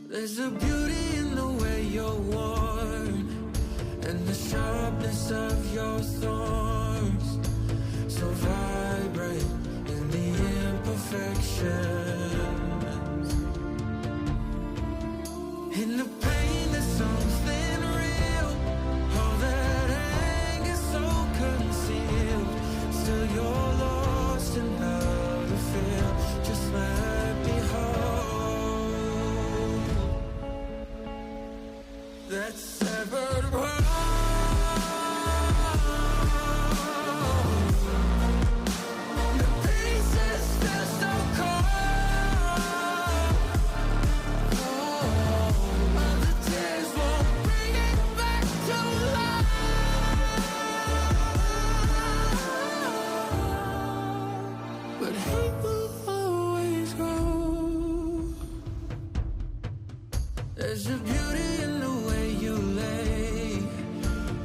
There's a beauty in the way you're worn, and the sharpness of your thorns, so vibrant in the imperfections. In the pain there's something real, all that anger so concealed. Still you're lost in how to feel, just let me hold that severed world. The pieces feel so cold. All the tears won't bring it back to life. But hate will always grow. There's a beauty in the way you lay,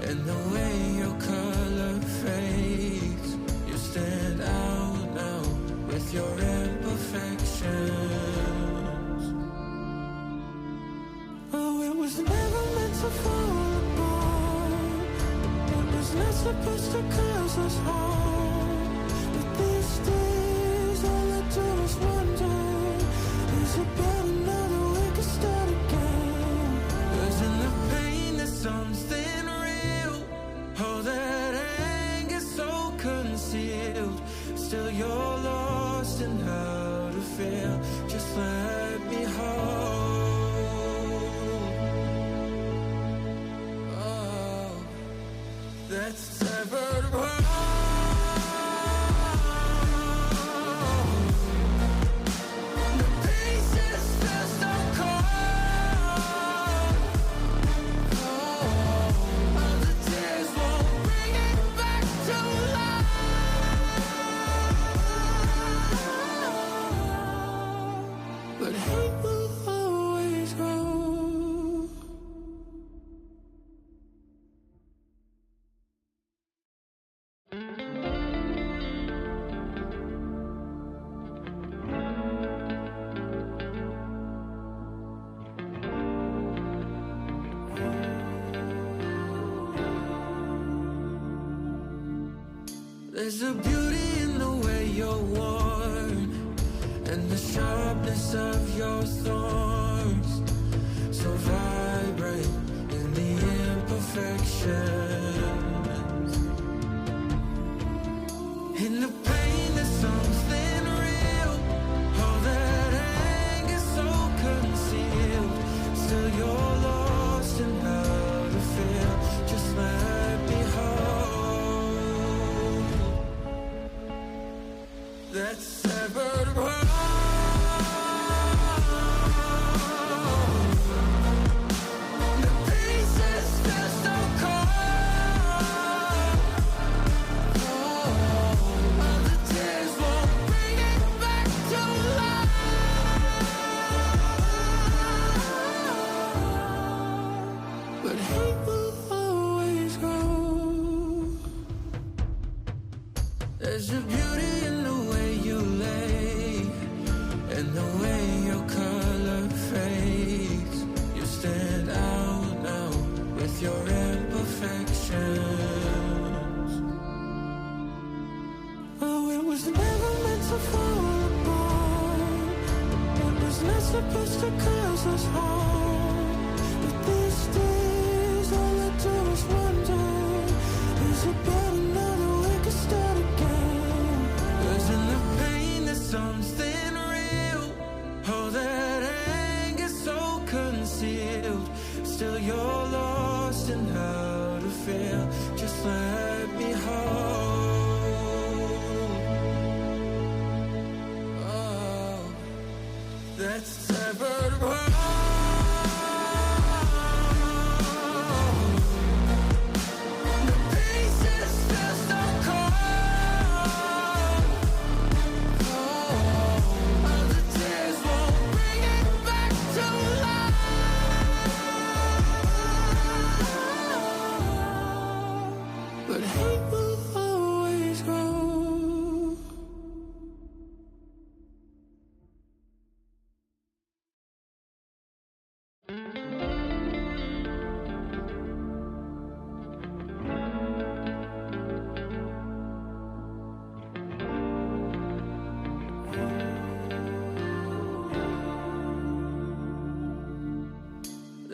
and the way your color fades. You stand out now with your imperfections. Oh, it was never meant to fall apart. It was not supposed to cause us harm. But these days all I do is wonder, is it better now that we can start again? 'Cause in the pain there's something real, all that anger so concealed. Still you're lost in how to feel, just let me hold. Oh, that's severed world. The pieces feel so cold. All the tears won't bring it back to life. But hate will always grow. There's a beauty in the way you're worn, and the sharpness of your thorns, so vibrant in the imperfections. In the pain there's something real, all that anger so concealed. Still you're lost in how to feel, just let me hold that severed world. The pieces feel so cold. All the tears won't bring it back to life. But hate will always grow. There's a beauty in the way you lay, and the way your color fades. You stand out now with your imperfections. Oh, it was never meant to fall apart. It was not supposed to cause us harm. But these days all I do is wonder, is it better now that we can start again? 'Cause in the pain there's something real, all that anger so concealed. Still you're lost in how to feel, just let me hold. Oh, that's severed world. The pieces feel so cold. All the tears won't bring it back to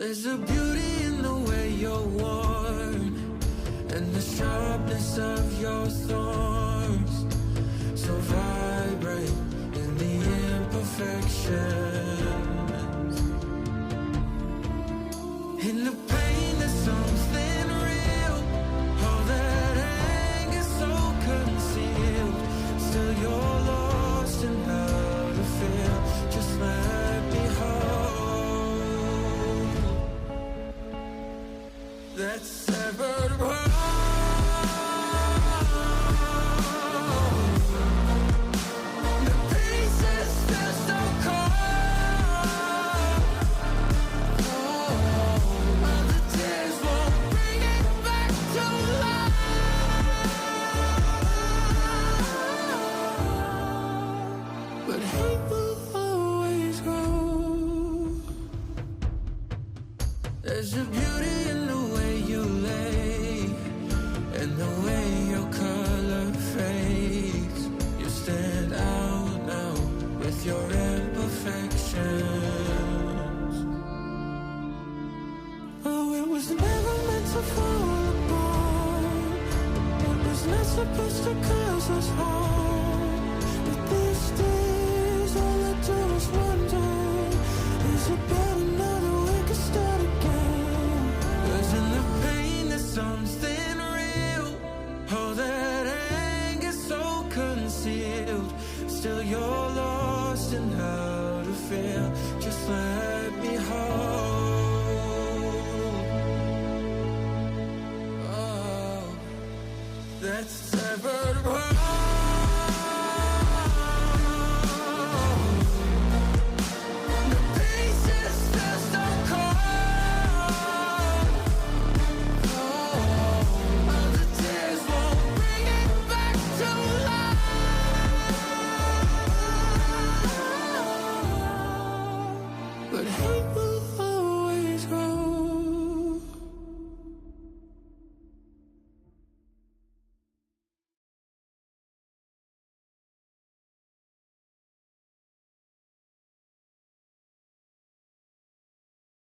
There's a beauty in the way you're worn, and the sharpness of your thorns, so vibrate in the imperfections. In the pain there's something real, all that anger so concealed. Still you're lost in how to feel, just let me hold that severed world. The pieces feel so cold. All the tears won't bring it back to life. But hate will always grow. There's a beauty in the way you lay, and the way your color fades. You stand out now with your imperfections. Oh, it was never meant to fall apart. It was not supposed to cause us harm. But these days all I do is wonder, is it better now that we can start again? 'Cause in the pain there's something real, all that anger so concealed. Still you're lost in how to feel, just let